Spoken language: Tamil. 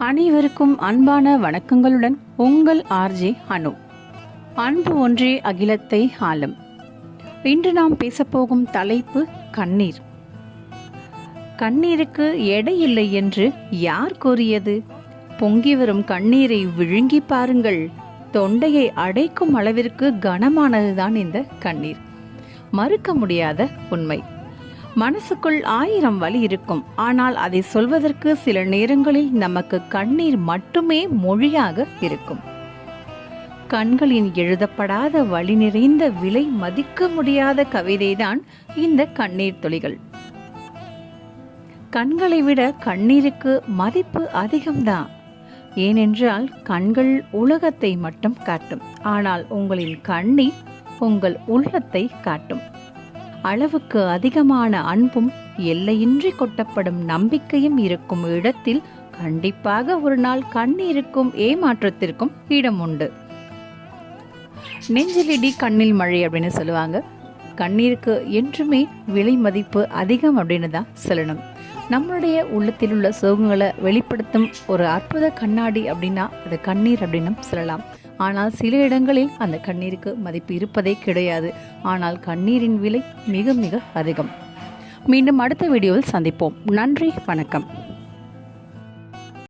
அனைவருக்கும் அன்பான வணக்கங்களுடன் உங்கள் ஆர்ஜே அனு. அன்பு ஒன்றே அகிலத்தை ஆளும். இன்று நாம் பேசப்போகும் தலைப்பு கண்ணீர். கண்ணீருக்கு எடை இல்லை என்று யார் கூறியது? பொங்கி வரும் கண்ணீரை விழுங்கி பாருங்கள். தொண்டையை அடைக்கும் அளவிற்கு கனமானதுதான் இந்த கண்ணீர். மறுக்க முடியாத உண்மை. மனசுக்குள் 1000 வலி இருக்கும். ஆனால் அதை சொல்வதற்கு சில நேரங்களில் நமக்கு கண்ணீர் மட்டுமே மொழியாக இருக்கும். கண்களின் எழுதப்படாத வழி நிறைந்த விலை மதிக்க முடியாத கவிதைதான் இந்த கண்ணீர் துளிகள். கண்களை விட கண்ணீருக்கு மதிப்பு அதிகம்தான். ஏனென்றால் கண்கள் உலகத்தை மட்டும் காட்டும், ஆனால் உங்களின் கண்ணீர் உங்கள் உள்ளத்தை காட்டும். அளவுக்கு அதிகமான அன்பும் எல்லையின்றி கொட்டப்படும் நம்பிக்கையும் இருக்கும் இடத்தில் கண்டிப்பாக ஒரு நாள் கண்ணீருக்கும் ஏமாற்றத்திற்கும் இடம் உண்டு. நெஞ்சிலிடி கண்ணில் மழை அப்படின்னு சொல்லுவாங்க. கண்ணீருக்கு என்றுமே விலை மதிப்பு அதிகம் அப்படின்னு தான் சொல்லணும். நம்மளுடைய உள்ளத்தில் உள்ள சோகங்களை வெளிப்படுத்தும் ஒரு அற்புத கண்ணாடி அப்படின்னா அது கண்ணீர் அப்படின்னு சொல்லலாம். ஆனால் சில இடங்களில் அந்த கண்ணீருக்கு மதிப்பு இருப்பதே கிடையாது. ஆனால் கண்ணீரின் விலை மிக மிக அதிகம். மீண்டும் அடுத்த வீடியோவில் சந்திப்போம். நன்றி, வணக்கம்.